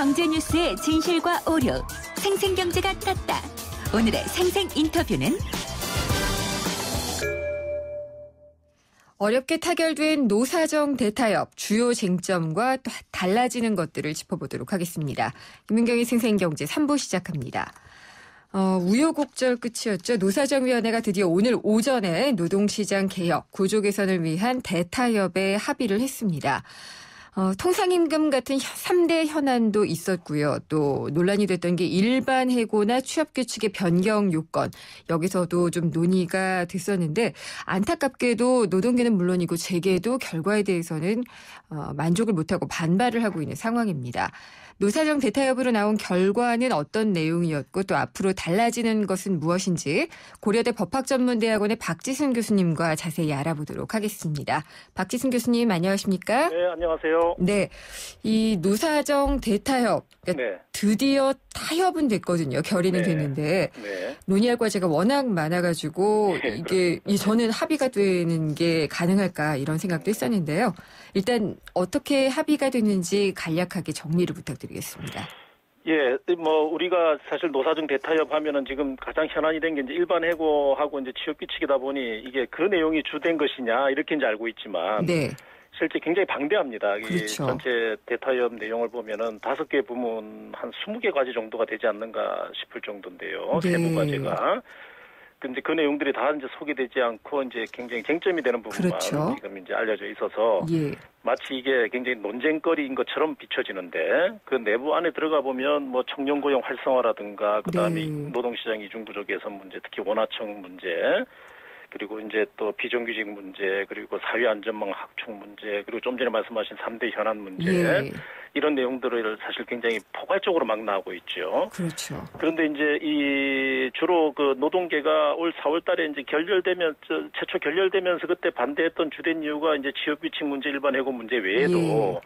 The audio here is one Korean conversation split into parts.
경제 뉴스의 진실과 오류, 생생경제가 떴다. 오늘의 생생 인터뷰는 어렵게 타결된 노사정 대타협 주요 쟁점과 또 달라지는 것들을 짚어보도록 하겠습니다. 김은경의 생생경제 3부 시작합니다. 우여곡절 끝이었죠. 노사정위원회가 드디어 오늘 오전에 노동시장 개혁, 구조 개선을 위한 대타협에 합의를 했습니다. 통상임금 같은 3대 현안도 있었고요. 또 논란이 됐던 게 일반 해고나 취업규칙의 변경 요건. 여기서도 좀 논의가 됐었는데 안타깝게도 노동계는 물론이고 재계도 결과에 대해서는 만족을 못하고 반발을 하고 있는 상황입니다. 노사정 대타협으로 나온 결과는 어떤 내용이었고 또 앞으로 달라지는 것은 무엇인지 고려대 법학전문대학원의 박지순 교수님과 자세히 알아보도록 하겠습니다. 박지순 교수님 안녕하십니까? 네, 안녕하세요. 네, 이 노사정 대타협 네. 드디어 타협은 됐거든요. 결의는 네. 됐는데 네. 논의할 과제가 워낙 많아가지고 이게 저는 합의가 되는 게 가능할까 이런 생각도 했었는데요. 일단 어떻게 합의가 됐는지 간략하게 정리를 부탁드리겠습니다. 예, 우리가 사실 노사정 대타협 하면은 지금 가장 현안이 된 게 이제 일반 해고하고 이제 취업규칙이다 보니 이게 그 내용이 주된 것이냐 이렇게 이제 알고 있지만. 네. 실제 굉장히 방대합니다. 그렇죠. 이 전체 대타협 내용을 보면은 5개 부문 한 20개 과제 정도가 되지 않는가 싶을 정도인데요. 네. 세부 과제가. 근데 그 내용들이 다 이제 소개되지 않고 이제 굉장히 쟁점이 되는 부분만 그렇죠. 지금 이제 알려져 있어서 예. 마치 이게 굉장히 논쟁거리인 것처럼 비춰지는데 그 내부 안에 들어가 보면 뭐 청년 고용 활성화라든가 그다음에 네. 노동시장 이중구조 개선 문제, 특히 원하청 문제 그리고 이제 또 비정규직 문제, 그리고 사회안전망 확충 문제, 그리고 좀 전에 말씀하신 3대 현안 문제, 예. 이런 내용들을 사실 굉장히 포괄적으로 막 나오고 있죠. 그렇죠. 그런데 이제 주로 그 노동계가 올 4월 달에 이제 최초 결렬되면서 그때 반대했던 주된 이유가 이제 취업규칙 문제, 일반 해고 문제 외에도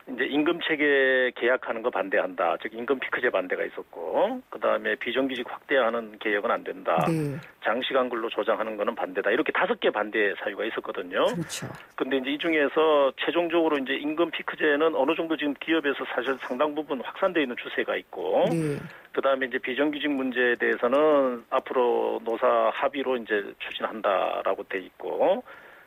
이제 임금 체계 계약하는 거 반대한다. 즉 임금 피크제 반대가 있었고, 그 다음에 비정규직 확대하는 개혁은 안 된다. 네. 장시간 근로 조장하는 거는 반대다. 이렇게 5개 반대 사유가 있었거든요. 그렇죠. 근데 이제 이 중에서 최종적으로 이제 임금 피크제는 어느 정도 지금 기업에서 사실 상당 부분 확산되어 있는 추세가 있고, 네. 그 다음에 이제 비정규직 문제에 대해서는 앞으로 노사 합의로 이제 추진한다라고 돼 있고,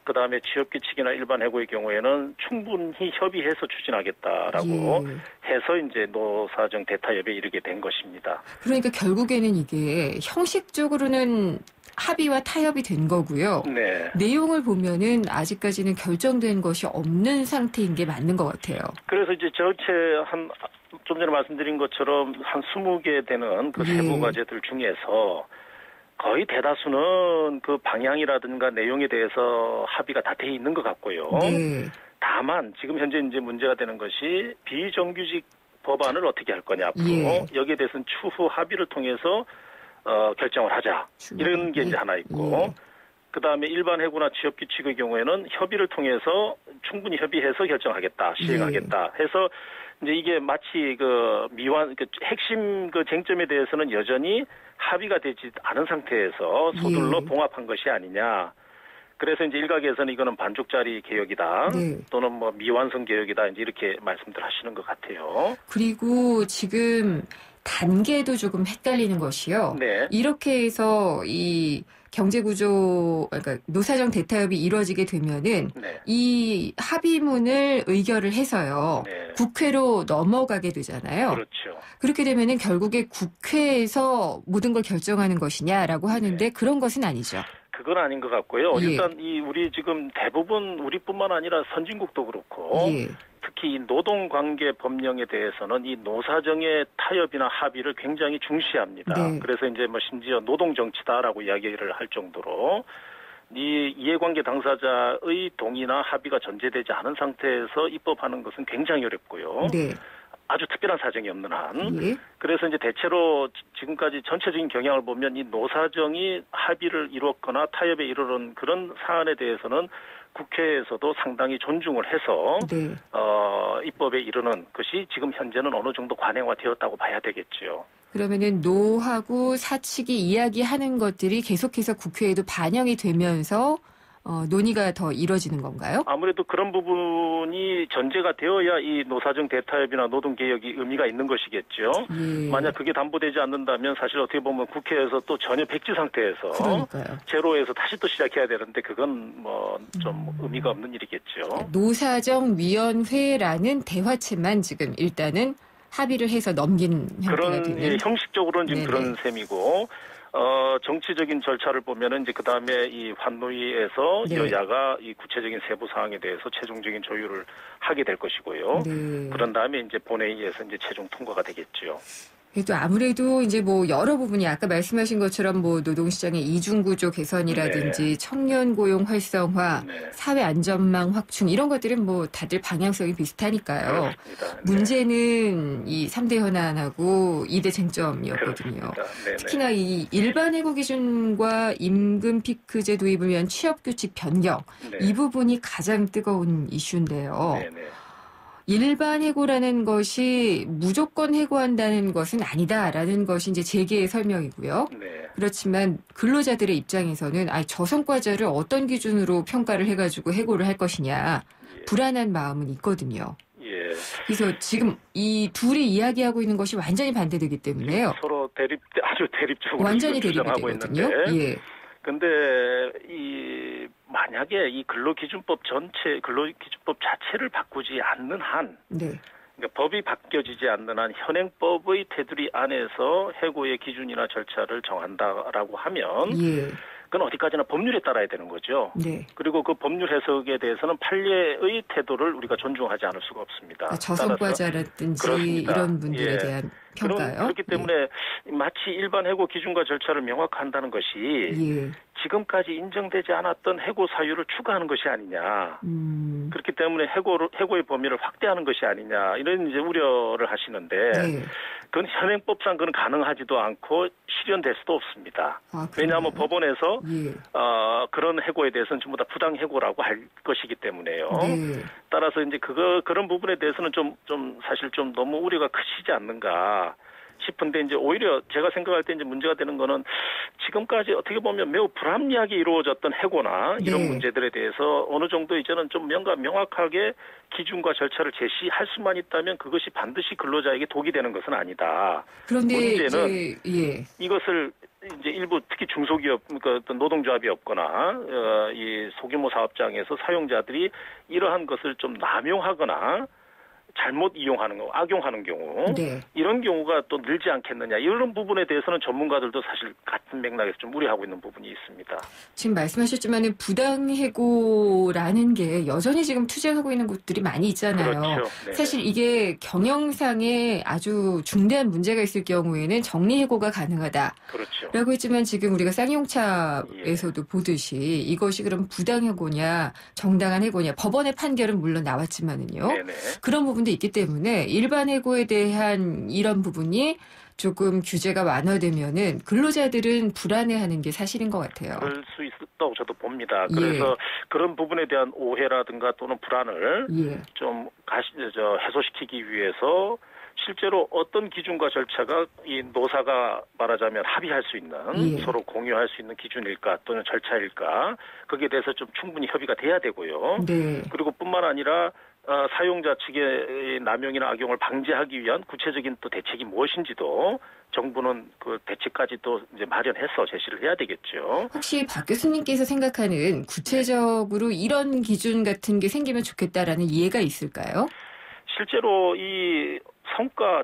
그 다음에 취업규칙이나 일반 해고의 경우에는 충분히 협의해서 추진하겠다라고 해서 이제 노사정 대타협에 이르게 된 것입니다. 그러니까 결국에는 이게 형식적으로는 합의와 타협이 된 거고요. 네. 내용을 보면은 아직까지는 결정된 것이 없는 상태인 게 맞는 것 같아요. 그래서 이제 전체 좀 전에 말씀드린 것처럼 한 20개 되는 그 세부 과제들 중에서 거의 대다수는 그 방향이라든가 내용에 대해서 합의가 다 돼 있는 것 같고요. 네. 다만 지금 현재 이제 문제가 되는 것이 비정규직 법안을 어떻게 할 거냐 앞으로 여기에 대해서는 추후 합의를 통해서 결정을 하자 이런 게 이제 하나 있고 그 다음에 일반 해고나 취업규칙의 경우에는 협의를 통해서 충분히 협의해서 결정하겠다 시행하겠다 해서 이제 이게 마치 그 핵심 그 쟁점에 대해서는 여전히 합의가 되지 않은 상태에서 서둘러 봉합한 것이 아니냐. 그래서 이제 일각에서는 이거는 반쪽짜리 개혁이다. 또는 뭐 미완성 개혁이다. 이제 이렇게 말씀들 하시는 것 같아요. 그리고 지금 단계도 조금 헷갈리는 것이요. 네. 이렇게 해서 이 경제구조, 그러니까 노사정 대타협이 이루어지게 되면은 이 합의문을 의결을 해서요. 국회로 넘어가게 되잖아요. 그렇죠. 그렇게 되면은 결국에 국회에서 모든 걸 결정하는 것이냐라고 하는데 그런 것은 아니죠. 그건 아닌 것 같고요. 일단 우리 지금 대부분 우리뿐만 아니라 선진국도 그렇고 특히 이 노동관계 법령에 대해서는 이 노사정의 타협이나 합의를 굉장히 중시합니다. 그래서 이제 뭐 심지어 노동정치다라고 이야기를 할 정도로 이 이해관계 당사자의 동의나 합의가 전제되지 않은 상태에서 입법하는 것은 굉장히 어렵고요. 아주 특별한 사정이 없는 한. 그래서 이제 대체로 지금까지 전체적인 경향을 보면 이 노사정이 합의를 이뤘거나 타협에 이르는 그런 사안에 대해서는 국회에서도 상당히 존중을 해서 입법에 이르는 것이 지금 현재는 어느 정도 관행화되었다고 봐야 되겠죠. 그러면은 노하고 사측이 이야기하는 것들이 계속해서 국회에도 반영이 되면서 논의가 더 이뤄지는 건가요? 아무래도 그런 부분이 전제가 되어야 이 노사정 대타협이나 노동개혁이 의미가 있는 것이겠죠. 예. 만약 그게 담보되지 않는다면 사실 어떻게 보면 국회에서 또 전혀 백지 상태에서 그러니까요. 제로에서 다시 또 시작해야 되는데 그건 뭐 좀 의미가 없는 일이겠죠. 노사정위원회라는 대화체만 지금 일단은 합의를 해서 넘긴 형태가 되는. 예, 형식적으로는 지금 네네. 그런 셈이고. 정치적인 절차를 보면은 이제 그 다음에 이 환노위에서 네. 여야가 이 구체적인 세부 사항에 대해서 최종적인 조율을 하게 될 것이고요. 네. 그런 다음에 이제 본회의에서 이제 최종 통과가 되겠죠. 그래도 아무래도 이제 뭐 여러 부분이 아까 말씀하신 것처럼 뭐 노동시장의 이중구조 개선이라든지 네. 청년 고용 활성화, 네. 사회 안전망 확충 이런 것들은 뭐 다들 방향성이 비슷하니까요. 그렇습니다. 네. 문제는 이 3대 현안하고 2대 쟁점이었거든요. 그렇습니다. 특히나 이 일반 해고 기준과 임금 피크제 도입을 위한 취업 규칙 변경 네. 이 부분이 가장 뜨거운 이슈인데요. 네. 네. 일반 해고라는 것이 무조건 해고한다는 것은 아니다라는 것이 이제 재계의 설명이고요. 네. 그렇지만 근로자들의 입장에서는 저성과자를 어떤 기준으로 평가를 해가지고 해고를 할 것이냐 예. 불안한 마음은 있거든요. 예. 그래서 지금 이 둘이 이야기하고 있는 것이 완전히 반대되기 때문에요. 서로 아주 대립적으로 완전히 대립이 주장하고 되거든요. 있는데. 예. 근데 만약에 이 근로기준법 자체를 바꾸지 않는 한, 네. 그러니까 법이 바뀌어지지 않는 한 현행법의 테두리 안에서 해고의 기준이나 절차를 정한다라고 하면 예. 그건 어디까지나 법률에 따라야 되는 거죠. 네. 그리고 그 법률 해석에 대해서는 판례의 태도를 우리가 존중하지 않을 수가 없습니다. 저성과자라든지 그렇습니다. 이런 분들에 예. 대한 평가요. 그렇기 때문에 마치 일반 해고 기준과 절차를 명확한다는 것이 예. 지금까지 인정되지 않았던 해고 사유를 추가하는 것이 아니냐. 그렇기 때문에 해고의 범위를 확대하는 것이 아니냐. 이런 이제 우려를 하시는데 네. 그건 현행법상 그건 가능하지도 않고 실현될 수도 없습니다. 왜냐하면 법원에서 예. 그런 해고에 대해서는 전부 다 부당 해고라고 할 것이기 때문에요. 네. 따라서 이제 그런 부분에 대해서는 좀 사실 좀 너무 우려가 크시지 않는가 싶은데 이제 오히려 제가 생각할 때 이제 문제가 되는 거는 지금까지 어떻게 보면 매우 불합리하게 이루어졌던 해고나 이런 네. 문제들에 대해서 어느 정도 이제는 좀 뭔가 명확하게 기준과 절차를 제시할 수만 있다면 그것이 반드시 근로자에게 독이 되는 것은 아니다. 그런데 문제는 예. 이것을 이제 일부 특히 중소기업, 그러니까 어떤 노동조합이 없거나 이 소규모 사업장에서 사용자들이 이러한 것을 좀 남용하거나 잘못 이용하는 거, 악용하는 경우 네. 이런 경우가 또 늘지 않겠느냐 이런 부분에 대해서는 전문가들도 사실 같은 맥락에서 좀 우려하고 있는 부분이 있습니다. 지금 말씀하셨지만은 부당해고라는 게 여전히 지금 투쟁하고 있는 곳들이 많이 있잖아요. 그렇죠. 네. 사실 이게 경영상에 아주 중대한 문제가 있을 경우에는 정리해고가 가능하다. 그렇죠. 라고 했지만 지금 우리가 쌍용차에서도 보듯이 이것이 그럼 부당해고냐 정당한 해고냐 법원의 판결은 물론 나왔지만은요. 네네. 그런 부분도 있기 때문에 일반 해고에 대한 이런 부분이 조금 규제가 완화되면은 근로자들은 불안해하는 게 사실인 것 같아요. 그럴 수 있다고 저도 봅니다. 그래서 그런 부분에 대한 오해라든가 또는 불안을 좀 해소시키기 위해서 실제로 어떤 기준과 절차가 이 노사가 말하자면 합의할 수 있는 서로 공유할 수 있는 기준일까 또는 절차일까 거기에 대해서 좀 충분히 협의가 돼야 되고요. 네. 그리고 뿐만 아니라 사용자 측의 남용이나 악용을 방지하기 위한 구체적인 또 대책이 무엇인지도 정부는 그 대책까지도 이제 마련해서 제시를 해야 되겠죠. 혹시 박 교수님께서 생각하는 구체적으로 이런 기준 같은 게 생기면 좋겠다라는 이해가 있을까요? 실제로 이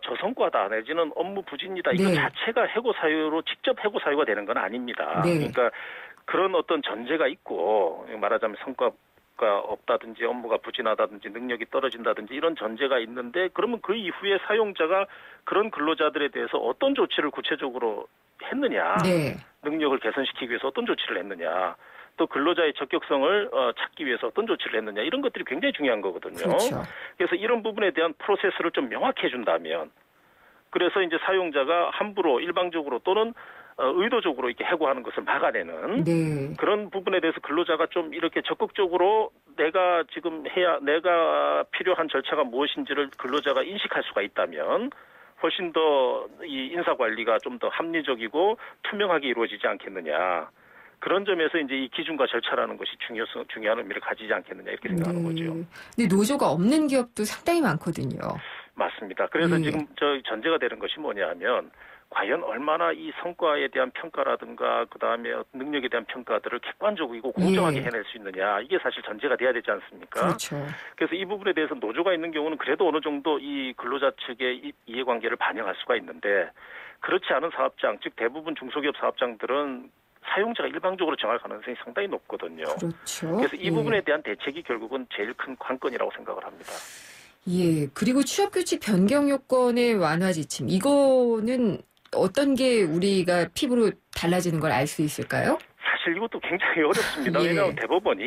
저성과다 내지는 업무 부진이다 이거 자체가 해고 사유로 직접 해고 사유가 되는 건 아닙니다. 네. 그러니까 그런 어떤 전제가 있고 말하자면 성과가 없다든지 업무가 부진하다든지 능력이 떨어진다든지 이런 전제가 있는데 그러면 그 이후에 사용자가 그런 근로자들에 대해서 어떤 조치를 구체적으로 했느냐 능력을 개선시키기 위해서 어떤 조치를 했느냐 또 근로자의 적격성을 찾기 위해서 어떤 조치를 했느냐 이런 것들이 굉장히 중요한 거거든요. 그렇죠. 그래서 이런 부분에 대한 프로세스를 좀 명확히 해준다면 그래서 이제 사용자가 함부로 일방적으로 또는 의도적으로 이렇게 해고하는 것을 막아내는 그런 부분에 대해서 근로자가 좀 이렇게 적극적으로 내가 필요한 절차가 무엇인지를 근로자가 인식할 수가 있다면 훨씬 더 이 인사 관리가 좀 더 합리적이고 투명하게 이루어지지 않겠느냐. 그런 점에서 이제 이 기준과 절차라는 것이 중요한 의미를 가지지 않겠느냐 이렇게 생각하는 거죠. 근데 노조가 없는 기업도 상당히 많거든요. 맞습니다. 그래서 지금 전제가 되는 것이 뭐냐면 과연 얼마나 이 성과에 대한 평가라든가 그다음에 능력에 대한 평가들을 객관적이고 공정하게 해낼 수 있느냐 이게 사실 전제가 돼야 되지 않습니까? 그렇죠. 그래서 이 부분에 대해서 노조가 있는 경우는 그래도 어느 정도 이 근로자 측의 이해관계를 반영할 수가 있는데 그렇지 않은 사업장, 즉 대부분 중소기업 사업장들은 사용자가 일방적으로 정할 가능성이 상당히 높거든요. 그렇죠. 그래서 이 부분에 대한 대책이 결국은 제일 큰 관건이라고 생각을 합니다. 예, 그리고 취업규칙 변경 요건의 완화 지침 이거는 어떤 게 우리가 피부로 달라지는 걸 알 수 있을까요? 사실 이것도 굉장히 어렵습니다. 왜냐하면 대법원이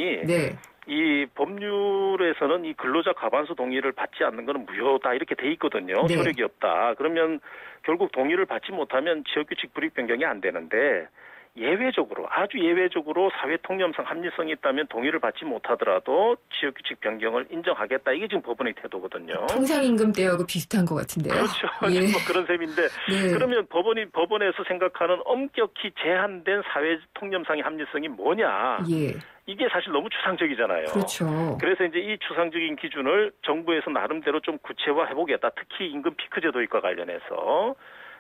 이 법률에서는 이 근로자 과반수 동의를 받지 않는 것은 무효다 이렇게 돼 있거든요. 효력이 없다. 그러면 결국 동의를 받지 못하면 취업규칙 불이익 변경이 안 되는데 예외적으로 아주 예외적으로 사회통념상 합리성이 있다면 동의를 받지 못하더라도 취업규칙 변경을 인정하겠다. 이게 지금 법원의 태도거든요. 통상임금 때하고 비슷한 것 같은데요. 그렇죠. 뭐 그런 셈인데 그러면 법원에서 생각하는 엄격히 제한된 사회통념상의 합리성이 뭐냐. 이게 사실 너무 추상적이잖아요. 그렇죠. 그래서 이제 이 추상적인 기준을 정부에서 나름대로 좀 구체화해보겠다. 특히 임금 피크제 도입과 관련해서.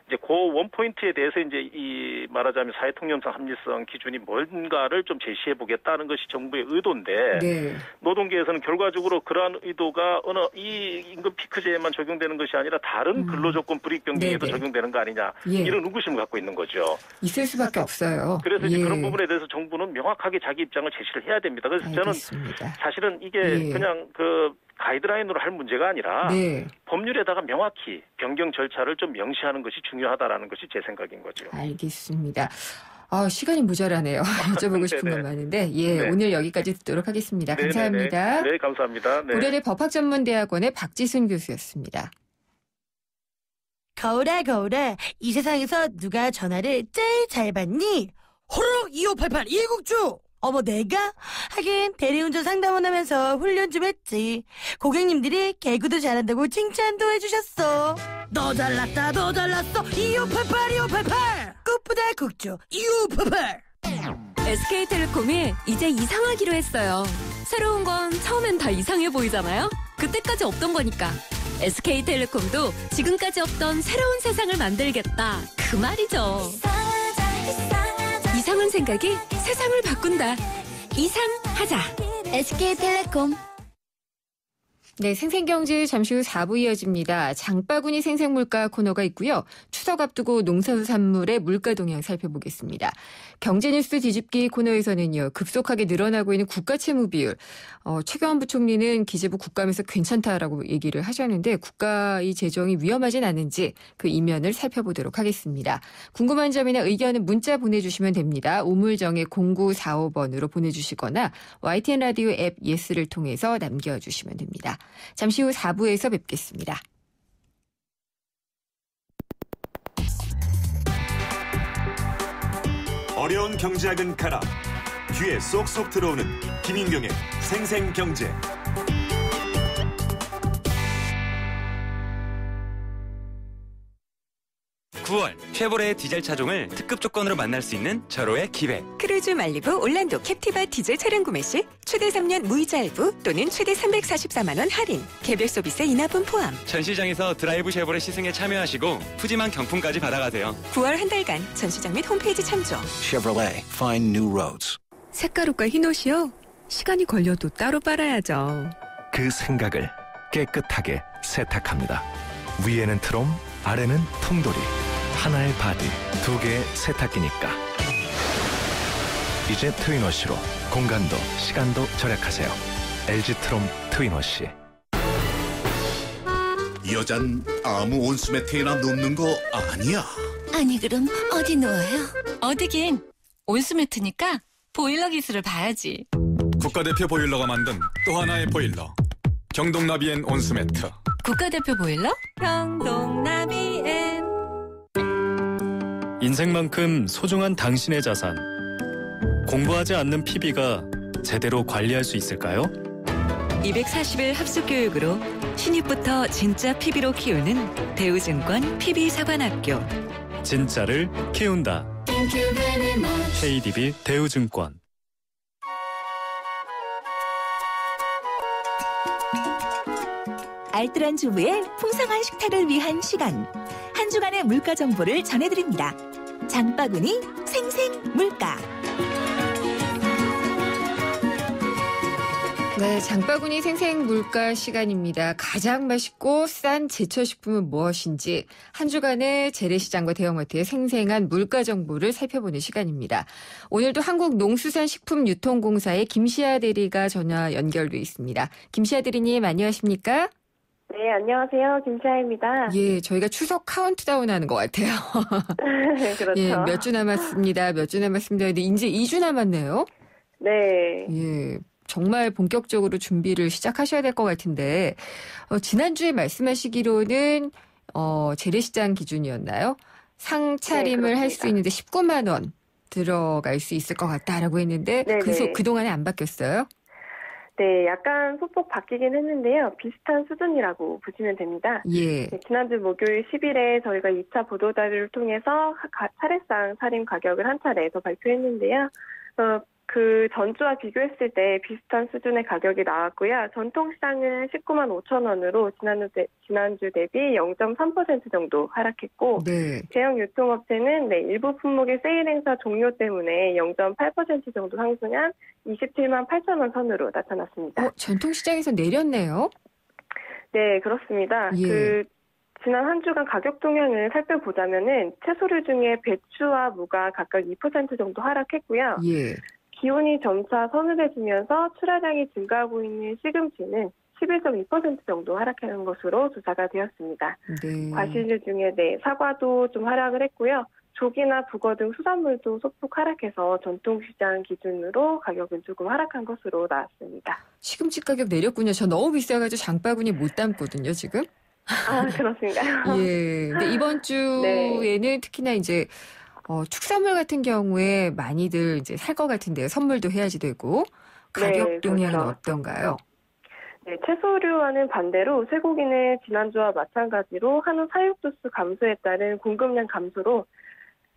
이제 그 원포인트에 대해서 이제 이 말하자면 사회통념상 합리성 기준이 뭔가를 좀 제시해 보겠다는 것이 정부의 의도인데 노동계에서는 결과적으로 그러한 의도가 이 임금 피크제에만 적용되는 것이 아니라 다른 근로조건 불이익 변경에도 적용되는 거 아니냐 이런 의구심을 갖고 있는 거죠. 있을 수밖에 없어요. 그래서 이제 그런 부분에 대해서 정부는 명확하게 자기 입장을 제시를 해야 됩니다. 그래서 저는 사실은 이게 그냥 가이드라인으로 할 문제가 아니라 법률에다가 명확히 변경 절차를 좀 명시하는 것이 중요하다라는 것이 제 생각인 거죠. 알겠습니다. 시간이 모자라네요. 여쭤보고 싶은 건 많은데 오늘 여기까지 듣도록 하겠습니다. 감사합니다. 네, 감사합니다. 고려대 법학전문대학원의 박지순 교수였습니다. 거울아 거울아 이 세상에서 누가 전화를 제일 잘 받니? 호로록 2588 이국주. 어머 내가? 하긴 대리운전 상담원 하면서 훈련 좀 했지. 고객님들이 개그도 잘한다고 칭찬도 해주셨어. 너 잘났다 너 잘났어 2588 꽃보다 국주 2588. SK텔레콤이 이제 이상하기로 했어요. 새로운 건 처음엔 다 이상해 보이잖아요. 그때까지 없던 거니까. SK텔레콤도 지금까지 없던 새로운 세상을 만들겠다. 그 말이죠. 이상한 생각이 세상을 바꾼다. 이상하자. SK텔레콤. 네, 생생경제 잠시 후 4부 이어집니다. 장바구니 생생물가 코너가 있고요. 추석 앞두고 농산물의 물가 동향 살펴보겠습니다. 경제뉴스 뒤집기 코너에서는요. 급속하게 늘어나고 있는 국가채무 비율. 최경환 부총리는 기재부 국감에서 괜찮다라고 얘기를 하셨는데 국가의 재정이 위험하진 않은지 그 이면을 살펴보도록 하겠습니다. 궁금한 점이나 의견은 문자 보내주시면 됩니다. 우물정의 0945번으로 보내주시거나 YTN 라디오 앱 예스를 통해서 남겨주시면 됩니다. 잠시 후 4부에서 뵙겠습니다. 어려운 경제학은 가라. 귀에 쏙쏙 들어오는 김인경의 생생경제. 9월 쉐보레의 디젤 차종을 특급 조건으로 만날 수 있는 절호의 기회. 크루즈 말리부 올란도 캡티바 디젤 차량 구매 시 최대 3년 무이자 할부 또는 최대 344만 원 할인. 개별 서비스 인하분 포함. 전시장에서 드라이브 쉐보레 시승에 참여하시고 푸짐한 경품까지 받아가세요. 9월 한 달간 전시장 및 홈페이지 참조. Chevrolet, find new roads. 색깔옷과 흰옷이요? 시간이 걸려도 따로 빨아야죠. 그 생각을 깨끗하게 세탁합니다. 위에는 트롬, 아래는 통돌이. 하나의 바디, 두 개의 세탁기니까. 이제 트윈워시로 공간도 시간도 절약하세요. LG 트롬 트윈워시. 여잔 아무 온수매트에나 놓는 거 아니야? 아니 그럼 어디 놓아요? 어디긴 온수매트니까 보일러 기술을 봐야지. 국가대표 보일러가 만든 또 하나의 보일러. 경동나비엔 온수매트. 국가대표 보일러? 경동나비엔. 인생만큼 소중한 당신의 자산. 공부하지 않는 PB가 제대로 관리할 수 있을까요? 240일 합숙 교육으로 신입부터 진짜 PB로 키우는 대우증권 PB사관학교. 진짜를 키운다. KDB 대우증권. 알뜰한 주부의 풍성한 식탁을 위한 시간. 한 주간의 물가 정보를 전해드립니다. 장바구니 생생물가. 네, 장바구니 생생물가 시간입니다. 가장 맛있고 싼 제철식품은 무엇인지 한 주간의 재래시장과 대형마트의 생생한 물가 정보를 살펴보는 시간입니다. 오늘도 한국농수산식품유통공사의 김시아 대리가 전화 연결돼 있습니다. 김시아 대리님 안녕하십니까? 네, 안녕하세요. 김시아입니다. 예, 저희가 추석 카운트다운 하는 것 같아요. 그렇죠. 예, 몇 주 남았습니다. 근데 이제 2주 남았네요. 네. 예. 정말 본격적으로 준비를 시작하셔야 될 것 같은데 지난주에 말씀하시기로는 재래시장 기준이었나요? 상차림을 할 수 있는데 19만 원 들어갈 수 있을 것 같다라고 했는데 그동안에 안 바뀌었어요? 네, 약간 소폭 바뀌긴 했는데요. 비슷한 수준이라고 보시면 됩니다. 예. 네, 지난주 목요일 10일에 저희가 2차 보도자료를 통해서 차례상 차림 가격을 한 차례 더 발표했는데요. 그 전주와 비교했을 때 비슷한 수준의 가격이 나왔고요. 전통시장은 19만 5천 원으로 지난주 대비 0.3% 정도 하락했고 대형 유통업체는 일부 품목의 세일 행사 종료 때문에 0.8% 정도 상승한 27만 8천 원 선으로 나타났습니다. 전통시장에서 내렸네요? 네, 그렇습니다. 예. 지난 한 주간 가격 동향을 살펴보자면은 채소류 중에 배추와 무가 각각 2% 정도 하락했고요. 예. 기온이 점차 서늘해지면서 출하량이 증가하고 있는 시금치는 11.2% 정도 하락하는 것으로 조사가 되었습니다. 네. 과실류 중에 사과도 좀 하락을 했고요. 조기나 북어 등 수산물도 소폭 하락해서 전통시장 기준으로 가격은 조금 하락한 것으로 나왔습니다. 시금치 가격 내렸군요. 저 너무 비싸가지고 장바구니 못 담거든요, 지금. 아, 그렇습니까요? 예. 근데 이번 주에는 특히나 이제 축산물 같은 경우에 많이들 이제 살 것 같은데요. 선물도 해야지 되고. 가격 동향은 그렇죠. 어떤가요? 네, 채소류와는 반대로 쇠고기는 지난주와 마찬가지로 한우 사육도수 감소에 따른 공급량 감소로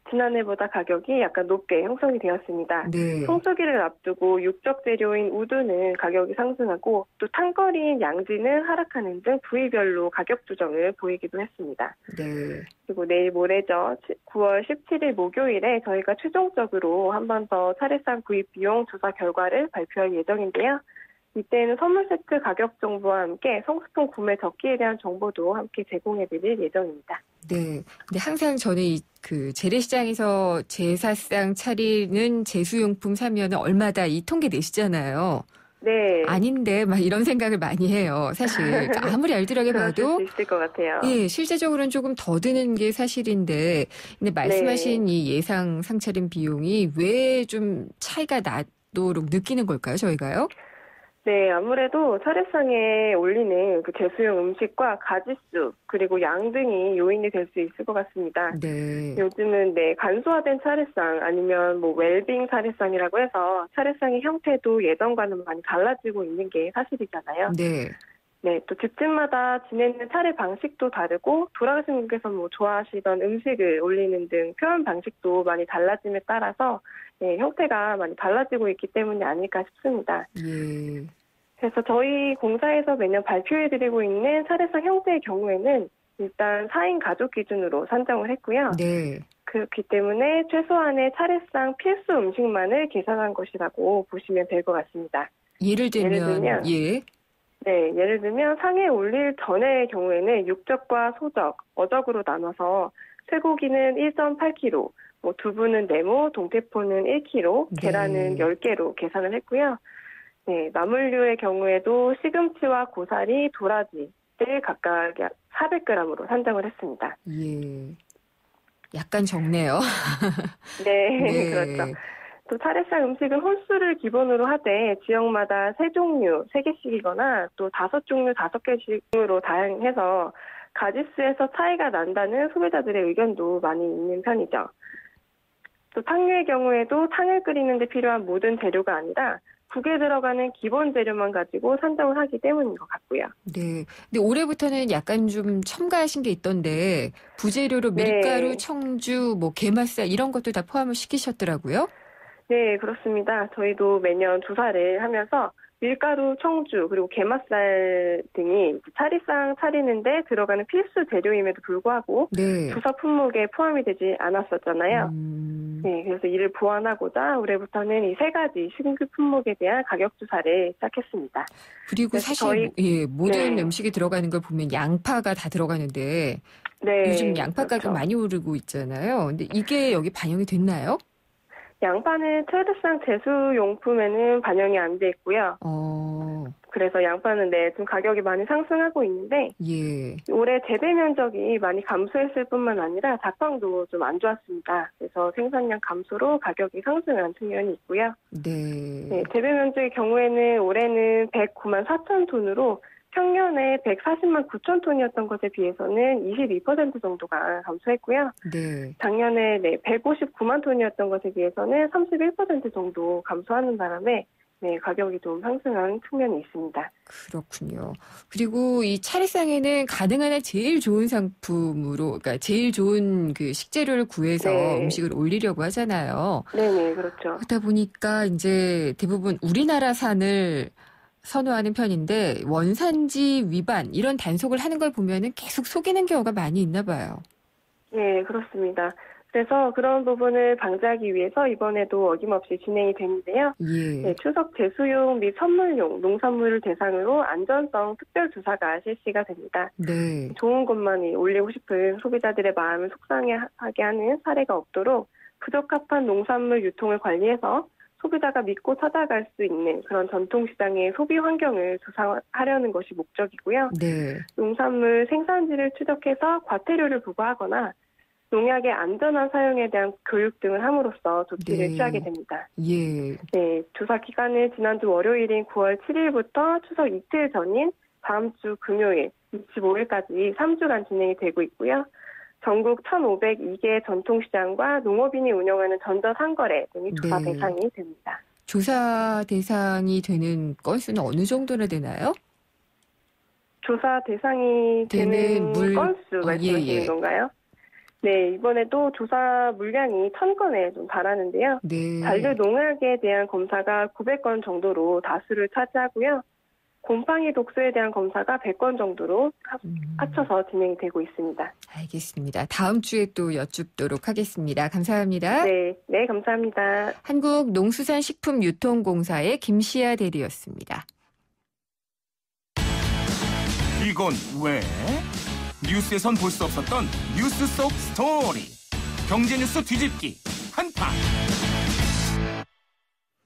지난해보다 가격이 약간 높게 형성이 되었습니다. 네. 성수기를 앞두고 육적 재료인 우두는 가격이 상승하고 또 탕거리인 양지는 하락하는 등 부위별로 가격 조정을 보이기도 했습니다. 네. 그리고 내일 모레죠. 9월 17일 목요일에 저희가 최종적으로 한 번 더 차례상 구입 비용 조사 결과를 발표할 예정인데요. 이때는 선물 세트 가격 정보와 함께 성수품 구매 적기에 대한 정보도 함께 제공해드릴 예정입니다. 네. 근데 항상 저는 그 재래시장에서 제사상 차리는 제수용품 사면 얼마다 이 통계 내시잖아요. 네. 아닌데 막 이런 생각을 많이 해요. 사실 아무리 알뜰하게 봐도 그럴 수 있을 것 같아요. 예, 실제적으로는 조금 더 드는 게 사실인데, 근데 말씀하신 이 예상 상차림 비용이 왜 좀 차이가 나도록 느끼는 걸까요, 저희가요? 네, 아무래도 차례상에 올리는 그 제수용 음식과 가짓수 그리고 양 등이 요인이 될 수 있을 것 같습니다. 네. 요즘은 간소화된 차례상 아니면 웰빙 차례상이라고 해서 차례상의 형태도 예전과는 많이 달라지고 있는 게 사실이잖아요. 네. 네, 또 집집마다 지내는 차례 방식도 다르고 돌아가신 분께서 좋아하시던 음식을 올리는 등 표현 방식도 많이 달라짐에 따라서 형태가 많이 달라지고 있기 때문이 아닐까 싶습니다. 예. 그래서 저희 공사에서 매년 발표해드리고 있는 차례상 형태의 경우에는 일단 4인 가족 기준으로 산정을 했고요. 네. 그렇기 때문에 최소한의 차례상 필수 음식만을 계산한 것이라고 보시면 될 것 같습니다. 예를 들면 예. 네, 예를 들면 상에 올릴 전의 경우에는 육적과 소적, 어적으로 나눠서 쇠고기는 1.8kg, 두부는 네모, 동태포는 1kg, 계란은 10개로 계산을 했고요. 네, 나물류의 경우에도 시금치와 고사리, 도라지를 각각 400g으로 산정을 했습니다. 예. 약간 적네요. 네, 그렇죠. 또 차례상 음식은 홀수를 기본으로 하되 지역마다 3종류 3개씩이거나 또 5종류 5개씩으로 다양해서 가짓수에서 차이가 난다는 소비자들의 의견도 많이 있는 편이죠. 또 탕류의 경우에도 탕을 끓이는 데 필요한 모든 재료가 아니라 국에 들어가는 기본 재료만 가지고 산정을 하기 때문인 것 같고요. 네. 근데 올해부터는 약간 좀 첨가하신 게 있던데 부재료로 밀가루, 네. 청주, 뭐 게맛살 이런 것도 다 포함을 시키셨더라고요. 네, 그렇습니다. 저희도 매년 조사를 하면서 밀가루, 청주, 그리고 게맛살 등이 차례상 차리는데 들어가는 필수 재료임에도 불구하고 네. 조사 품목에 포함이 되지 않았었잖아요. 네, 그래서 이를 보완하고자 올해부터는 이 세 가지 신규 품목에 대한 가격 조사를 시작했습니다. 그리고 사실 모든 음식에 들어가는 걸 보면 양파가 다 들어가는데 요즘 양파 가격 많이 오르고 있잖아요. 근데 이게 여기 반영이 됐나요? 양파는 차례상 제수용품에는 반영이 안 돼 있고요. 그래서 양파는 좀 가격이 많이 상승하고 있는데 올해 재배 면적이 많이 감소했을 뿐만 아니라 작황도 좀 안 좋았습니다. 그래서 생산량 감소로 가격이 상승한 측면이 있고요. 네, 재배 면적의 경우에는 올해는 109만 4천 톤으로 평년에 140만 9천 톤이었던 것에 비해서는 22% 정도가 감소했고요. 네. 작년에 159만 톤이었던 것에 비해서는 31% 정도 감소하는 바람에 가격이 좀 상승한 측면이 있습니다. 그렇군요. 그리고 이 차례상에는 가능한 한 제일 좋은 상품으로, 그러니까 제일 좋은 그 식재료를 구해서 음식을 올리려고 하잖아요. 네네, 그렇죠. 그러다 보니까 이제 대부분 우리나라산을 선호하는 편인데 원산지 위반 이런 단속을 하는 걸 보면은 계속 속이는 경우가 많이 있나 봐요. 네, 그렇습니다. 그래서 그런 부분을 방지하기 위해서 이번에도 어김없이 진행이 되는데요. 네, 추석 제수용 및 선물용 농산물을 대상으로 안전성 특별조사가 실시가 됩니다. 네. 좋은 것만 올리고 싶은 소비자들의 마음을 속상하게 하는 사례가 없도록 부적합한 농산물 유통을 관리해서 소비자가 믿고 찾아갈 수 있는 그런 전통시장의 소비 환경을 조사하려는 것이 목적이고요. 네. 농산물 생산지를 추적해서 과태료를 부과하거나 농약의 안전한 사용에 대한 교육 등을 함으로써 조치를 취하게 됩니다. 네, 조사 기간은 지난주 월요일인 9월 7일부터 추석 이틀 전인 다음 주 금요일 25일까지 3주간 진행이 되고 있고요. 전국 1,502개 전통시장과 농업인이 운영하는 전자상거래 등이 조사 대상이 됩니다. 조사 대상이 되는 건수는 어느 정도나 되나요? 조사 대상이 되는 건수 말씀하시는 건가요? 네, 이번에도 조사 물량이 1,000건에 좀 달하는데요. 잔류 농약에 대한 검사가 900건 정도로 다수를 차지하고요. 곰팡이 독소에 대한 검사가 100건 정도로 합쳐서 진행이 되고 있습니다. 알겠습니다. 다음 주에 또 여쭙도록 하겠습니다. 감사합니다. 네, 감사합니다. 한국농수산식품유통공사의 김시아 대리였습니다. 이건 왜? 뉴스에선 볼 수 없었던 뉴스 속 스토리. 경제뉴스 뒤집기 한파.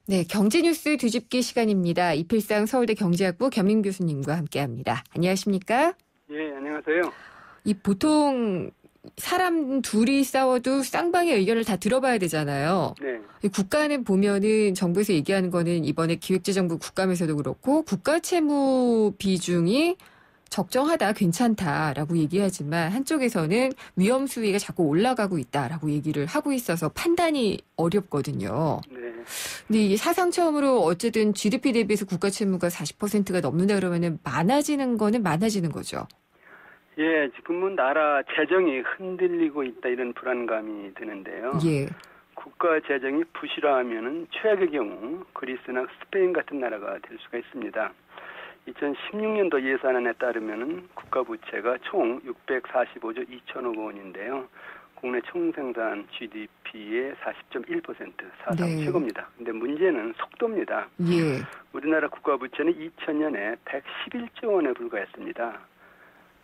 네, 경제뉴스 뒤집기 시간입니다. 이필상 서울대 경제학부 겸임 교수님과 함께합니다. 안녕하십니까? 예, 안녕하세요. 이 보통 사람 둘이 싸워도 쌍방의 의견을 다 들어봐야 되잖아요. 네. 국가는 보면은 정부에서 얘기하는 거는 이번에 기획재정부 국감에서도 그렇고 국가 채무 비중이 적정하다, 괜찮다라고 얘기하지만 한쪽에서는 위험 수위가 자꾸 올라가고 있다라고 얘기를 하고 있어서 판단이 어렵거든요. 네. 근데 이게 사상 처음으로 어쨌든 GDP 대비해서 국가 채무가 40%가 넘는다 그러면은 많아지는 거는 많아지는 거죠. 예, 지금은 나라 재정이 흔들리고 있다 이런 불안감이 드는데요. 예. 국가 재정이 부실화하면은 최악의 경우 그리스나 스페인 같은 나라가 될 수가 있습니다. 2016년도 예산안에 따르면은 국가 부채가 총 645조 2천억 원인데요. 국내 총생산 GDP의 40.1% 사상 최고입니다. 근데 문제는 속도입니다. 우리나라 국가 부채는 2000년에 111조 원에 불과했습니다.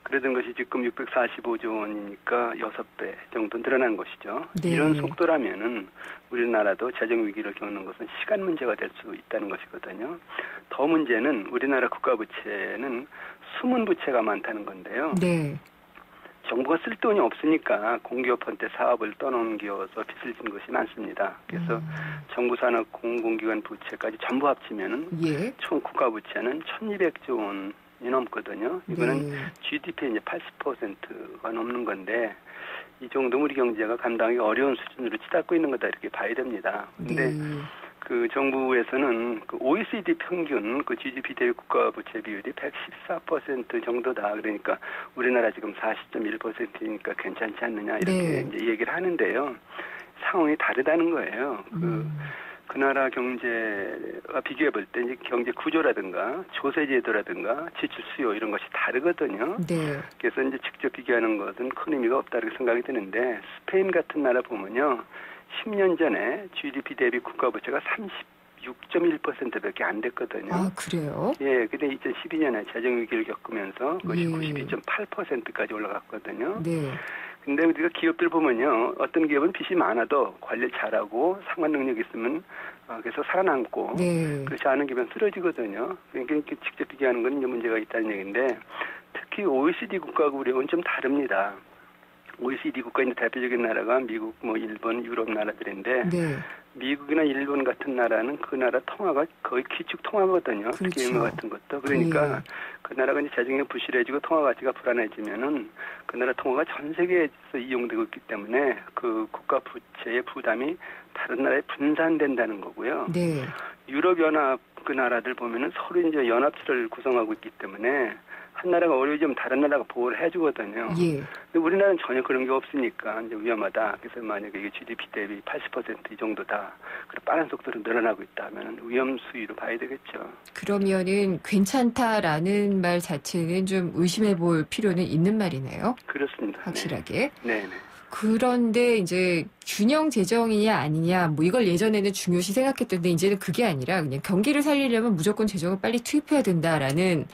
그러던 것이 지금 645조 원이니까 6배 정도 늘어난 것이죠. 이런 속도라면은 우리나라도 재정 위기를 겪는 것은 시간 문제가 될 수 있다는 것이거든요. 더 문제는 우리나라 국가 부채는 숨은 부채가 많다는 건데요. 정부가 쓸 돈이 없으니까 공기업한테 사업을 떠넘겨서 빚을 진 것이 많습니다. 그래서 정부 산업 공공기관 부채까지 전부 합치면은 총 국가 부채는 1,200조 원이 넘거든요. 이거는 GDP의 이제 80%가 넘는 건데 이 정도 우리 경제가 감당하기 어려운 수준으로 치닫고 있는 거다 이렇게 봐야 됩니다. 근데 그 정부에서는 그 OECD 평균 그 GDP 대비 국가 부채 비율이 114% 정도다. 그러니까 우리나라 지금 40.1%니까 괜찮지 않느냐 이렇게 이제 얘기를 하는데요. 상황이 다르다는 거예요. 그 나라 경제와 비교해 볼 때 이제 경제 구조라든가 조세 제도라든가 지출 수요 이런 것이 다르거든요. 그래서 이제 직접 비교하는 것은 큰 의미가 없다고 생각이 드는데 스페인 같은 나라 보면요. 10년 전에 GDP 대비 국가 부채가 36.1%밖에 안 됐거든요. 아, 그래요? 예, 근데 2012년에 재정 위기를 겪으면서 그것이 92.8%까지 올라갔거든요. 근데 우리가 기업들 보면요. 어떤 기업은 빚이 많아도 관리를 잘하고 상환 능력이 있으면 계속 살아남고 그렇지 않은 기업은 쓰러지거든요. 그러니까 직접 비교하는 건 이제 문제가 있다는 얘기인데 특히 OECD 국가하고 우리하고는 좀 다릅니다. OECD 국가의 대표적인 나라가 미국, 일본, 유럽 나라들인데 미국이나 일본 같은 나라는 그 나라 통화가 거의 기축 통화거든요. 특히 유머 같은 것도. 그러니까 그 나라가 이제 재정이 부실해지고 통화 가치가 불안해지면은 그 나라 통화가 전 세계에서 이용되고 있기 때문에 그 국가 부채의 부담이 다른 나라에 분산된다는 거고요. 유럽 연합 그 나라들 보면은 서로 이제 연합체를 구성하고 있기 때문에 한 나라가 어려워지면 다른 나라가 보호를 해주거든요. 근데 우리나라는 전혀 그런 게 없으니까 이제 위험하다. 그래서 만약에 이게 GDP 대비 80% 이 정도다. 그리고 빠른 속도로 늘어나고 있다 하면 위험 수위로 봐야 되겠죠. 그러면은 괜찮다라는 말 자체는 좀 의심해 볼 필요는 있는 말이네요. 그렇습니다. 확실하게. 네. 그런데 이제 균형 재정이냐 아니냐 이걸 예전에는 중요시 생각했던데 이제는 그게 아니라 그냥 경기를 살리려면 무조건 재정을 빨리 투입해야 된다라는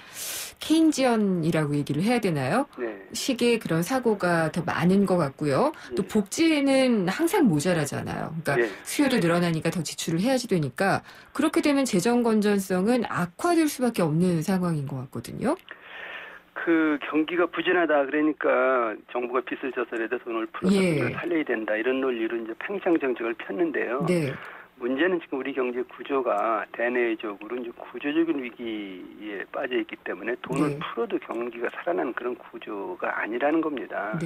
케인지언이라고 얘기를 해야 되나요? 식의 그런 사고가 더 많은 것 같고요. 또 복지는 항상 모자라잖아요. 그러니까 수요도 늘어나니까 더 지출을 해야지 되니까 그렇게 되면 재정 건전성은 악화될 수밖에 없는 상황인 것 같거든요. 그 경기가 부진하다 그러니까 정부가 빚을 져서라도 돈을 풀어서 살려야 된다 이런 논리로 이제 팽창 정책을 폈는데요. 문제는 지금 우리 경제 구조가 대내적으로 이제 구조적인 위기에 빠져 있기 때문에 돈을 풀어도 경기가 살아나는 그런 구조가 아니라는 겁니다.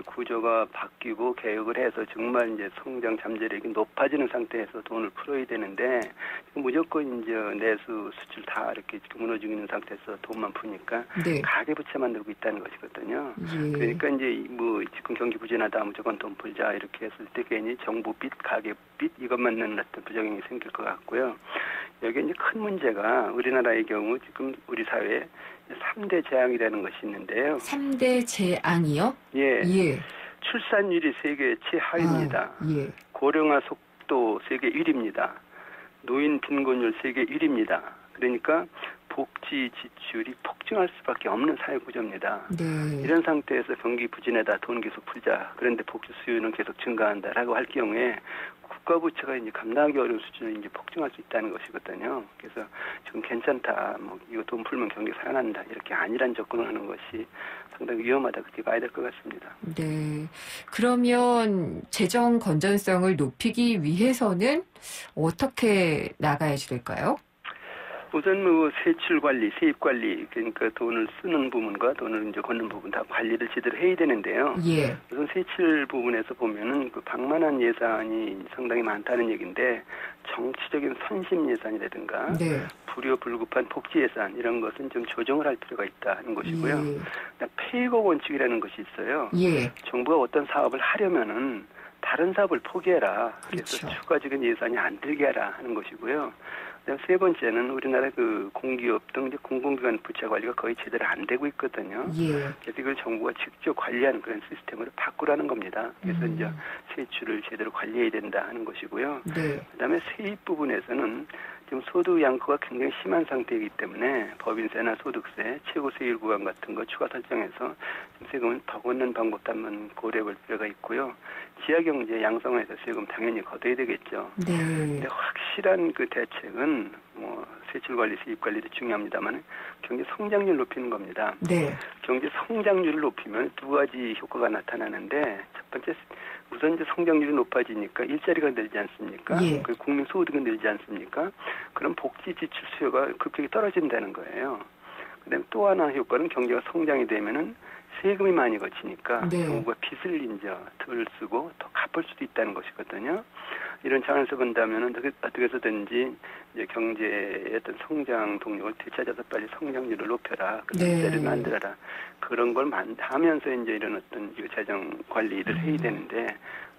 구조가 바뀌고 개혁을 해서 정말 이제 성장 잠재력이 높아지는 상태에서 돈을 풀어야 되는데 무조건 이제 내수 수출 다 이렇게 무너지고 있는 상태에서 돈만 푸니까 가계 부채 만들고 있다는 것이거든요. 그러니까 이제 지금 경기 부진하다 무조건 돈 풀자 이렇게 했을 때 괜히 정부 빚, 가계 빚 이것만 넣는 어떤 부작용이 생길 것 같고요. 여기 이제 큰 문제가 우리나라의 경우 지금 우리 사회에 3대 재앙이라는 것이 있는데요. 3대 재앙이요? 출산율이 세계 최하위입니다. 고령화 속도 세계 1위입니다. 노인 빈곤율 세계 1위입니다. 그러니까 복지 지출이 폭증할 수밖에 없는 사회 구조입니다. 이런 상태에서 경기 부진하다 돈 계속 풀자. 그런데 복지 수요는 계속 증가한다라고 할 경우에 국가 부채가 이제 감당하기 어려운 수준에 이제 폭증할 수 있다는 것이거든요. 그래서 지금 괜찮다, 이거 돈 풀면 경기 살아난다 이렇게 안일한 접근을 하는 것이 상당히 위험하다 그렇게 봐야 될 것 같습니다. 그러면 재정 건전성을 높이기 위해서는 어떻게 나가야지 될까요? 우선 세출 관리, 세입 관리, 그러니까 돈을 쓰는 부분과 돈을 이제 걷는 부분 다 관리를 제대로 해야 되는데요. 우선 세출 부분에서 보면은 그 방만한 예산이 상당히 많다는 얘기인데 정치적인 선심 예산이라든가 불효불급한 복지 예산 이런 것은 좀 조정을 할 필요가 있다는 것이고요. 페이거 원칙이라는 것이 있어요. 정부가 어떤 사업을 하려면은 다른 사업을 포기해라. 그래서 추가적인 예산이 안 들게 하라 하는 것이고요. 세 번째는 우리나라 그 공기업 등 이제 공공기관 부채 관리가 거의 제대로 안 되고 있거든요. 그래서 이걸 정부가 직접 관리하는 그런 시스템으로 바꾸라는 겁니다. 그래서 이제 세출을 제대로 관리해야 된다 하는 것이고요. 그다음에 세입 부분에서는 지금 소득 양극화가 굉장히 심한 상태이기 때문에 법인세나 소득세, 최고 세율 구간 같은 거 추가 설정해서 세금을 더 걷는 방법도 한번 고려해볼 필요가 있고요. 지하경제 양성화해서 세금 당연히 걷어야 되겠죠. 근데 확실한 그 대책은 세출 관리, 세입 관리도 중요합니다만 경제 성장률 높이는 겁니다. 경제 성장률을 높이면 두 가지 효과가 나타나는데 첫 번째 우선 이제 성장률이 높아지니까 일자리가 늘지 않습니까? 그 국민 소득은 늘지 않습니까? 그럼 복지 지출 수요가 급격히 떨어진다는 거예요. 그다음에 또 하나 효과는 경제가 성장이 되면은 세금이 많이 거치니까 정부가 빚을 이제 덜 쓰고 더 갚을 수도 있다는 것이거든요. 이런 차원에서 본다면은 어떻게 해서든지 이제 경제의 어떤 성장 동력을 되찾아서 빨리 성장률을 높여라, 그런 시대를 만들어라, 그런 걸 하면서 이제 이런 어떤 재정 관리를 해야 되는데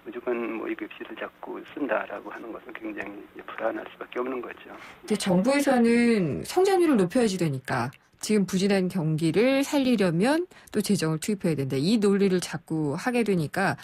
무조건 뭐 이게 빚을 자꾸 쓴다라고 하는 것은 굉장히 불안할 수밖에 없는 거죠. 근데 정부에서는 성장률을 높여야지 되니까 지금 부진한 경기를 살리려면 또 재정을 투입해야 된다. 이 논리를 자꾸 하게 되니까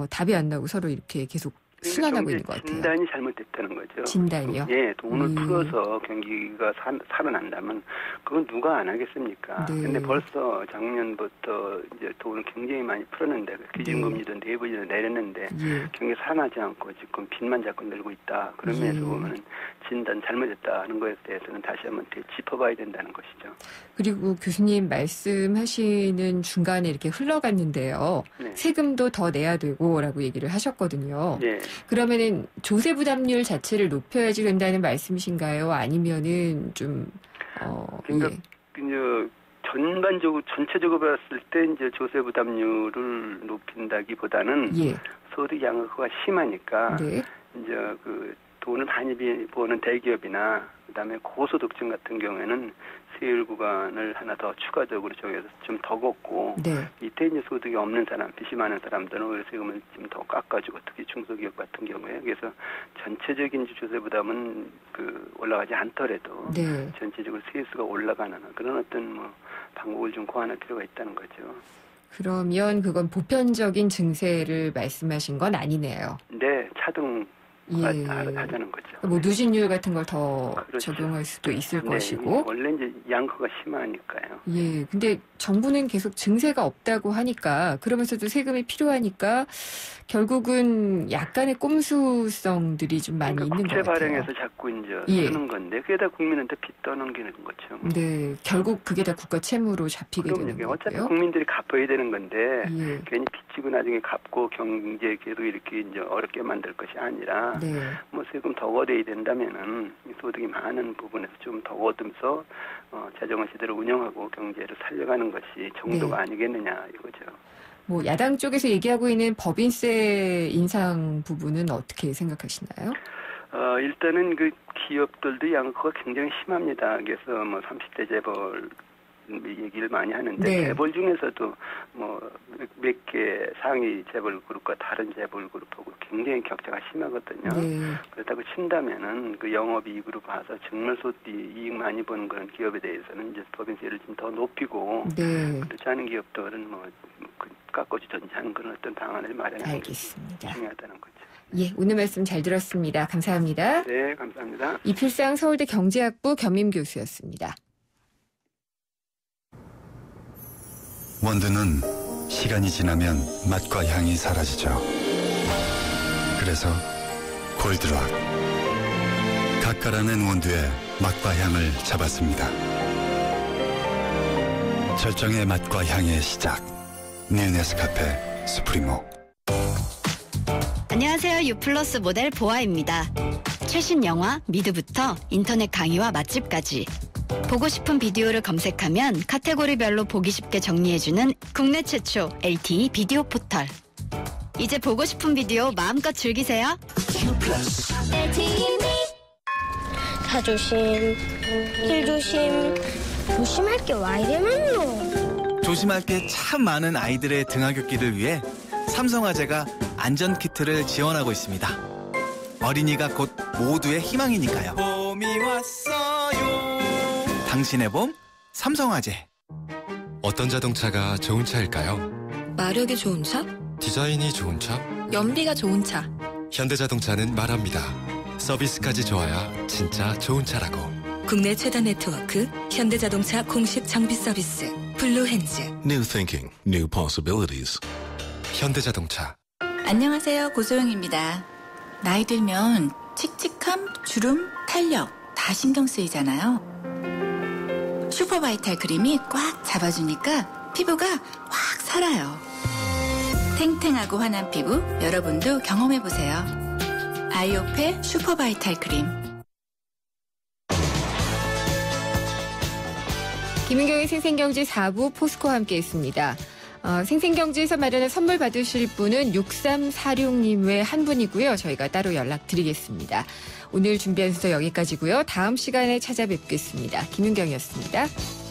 답이 안 나고 서로 이렇게 계속 순환하고 있는 것 같아요. 진단이 잘못됐다는 거죠. 진단이요? 예, 돈을 풀어서 경기가 살아난다면 그건 누가 안 하겠습니까? 근데 벌써 작년부터 이제 돈을 굉장히 많이 풀었는데 기준금리도 4번이나 내렸는데 경기 살아나지 않고 지금 빚만 자꾸 늘고 있다. 그런 면에서 보면은 진단 잘못했다는 것에 대해서는 다시 한번 짚어봐야 된다는 것이죠. 그리고 교수님 말씀하시는 중간에 이렇게 흘러갔는데요. 세금도 더 내야 되고라고 얘기를 하셨거든요. 그러면은 조세 부담률 자체를 높여야지 된다는 말씀이신가요? 아니면은 좀 그러니까 이제 전반적으로 전체적으로 봤을 때 이제 조세 부담률을 높인다기보다는 소득 양극화가 심하니까 이제 그 돈을 많이 버는 대기업이나 그다음에 고소득층 같은 경우에는 세율 구간을 하나 더 추가적으로 정해서 좀 더 걷고 이때 이제 소득이 없는 사람, 빚이 많은 사람들은 오히려 세금을 좀 더 깎아주고 특히 중소기업 같은 경우에 그래서 전체적인 조세 부담은 올라가지 않더라도 전체적으로 세수가 올라가는 그런 어떤 뭐 방법을 좀 고안할 필요가 있다는 거죠. 그러면 그건 보편적인 증세를 말씀하신 건 아니네요. 네, 차등 하자는 거죠. 뭐 누진율 같은 걸 더 적용할 수도 있을 것이고. 원래 이제 양극화가 심하니까요. 예, 근데 정부는 계속 증세가 없다고 하니까 그러면서도 세금이 필요하니까 결국은 약간의 꼼수성들이 좀 많이 있는 것 같아요. 국채 발행해서 자꾸 이제 쓰는 건데 그게 다 국민한테 빚 떠넘기는 거죠. 네, 결국 그게 다 국가 채무로 잡히게 되는 거고요. 어차피 국민들이 갚아야 되는 건데 괜히 빚지고 나중에 갚고 경제 계속 이렇게 이제 어렵게 만들 것이 아니라 뭐 세금 더 걷어야 된다면은 소득이 많은 부분에서 좀 더 걷으면서 재정을 제대로 운영하고 경제를 살려가는 것이 정도가 아니겠느냐 이거죠. 뭐 야당 쪽에서 얘기하고 있는 법인세 인상 부분은 어떻게 생각하시나요? 일단은 그 기업들도 양극화가 굉장히 심합니다. 그래서 뭐 30대 재벌 얘기를 많이 하는데 재벌 중에서도 뭐 몇 개 상위 재벌 그룹과 다른 재벌 그룹하고 굉장히 격차가 심하거든요. 그렇다고 친다면은 그 영업이익으로 봐서 정말 이익 많이 버는 그런 기업에 대해서는 이제 법인세를 좀 더 높이고 그렇지 않은 기업들은 뭐 깎아주든지 하는 그런 어떤 방안을 마련하는 게 중요하다는 거죠. 예, 오늘 말씀 잘 들었습니다. 감사합니다. 네, 감사합니다. 이필상 서울대 경제학부 겸임 교수였습니다. 원두는 시간이 지나면 맛과 향이 사라지죠. 그래서 골드락 가까라는 원두의 맛과 향을 잡았습니다. 절정의 맛과 향의 시작 뉴네스카페 수프리모. 안녕하세요. 유플러스 모델 보아입니다. 최신 영화 미드부터 인터넷 강의와 맛집까지 보고 싶은 비디오를 검색하면 카테고리별로 보기 쉽게 정리해주는 국내 최초 LTE 비디오 포털. 이제 보고 싶은 비디오 마음껏 즐기세요. 차 조심, 길 조심. 조심할 게 와 이래만요. 조심할 게 참 많은 아이들의 등하굣길을 위해 삼성화재가 안전키트를 지원하고 있습니다. 어린이가 곧 모두의 희망이니까요. 봄이 왔어요. 당신의 봄, 삼성화재. 어떤 자동차가 좋은 차일까요? 마력이 좋은 차? 디자인이 좋은 차? 연비가 좋은 차. 현대자동차는 말합니다. 서비스까지 좋아야 진짜 좋은 차라고. 국내 최다 네트워크 현대자동차 공식 장비 서비스 블루핸즈. New thinking, new possibilities. 현대자동차. 안녕하세요. 고소영입니다. 나이 들면 칙칙함, 주름, 탄력 다 신경 쓰이잖아요. 슈퍼바이탈 크림이 꽉 잡아주니까 피부가 확 살아요. 탱탱하고 환한 피부 여러분도 경험해보세요. 아이오페 슈퍼바이탈 크림. 김은경의 생생경제 4부 포스코와 함께했습니다. 생생경제에서 마련한 선물 받으실 분은 6346님 외 한 분이고요. 저희가 따로 연락드리겠습니다. 오늘 준비한 순서 여기까지고요. 다음 시간에 찾아뵙겠습니다. 김윤경이었습니다.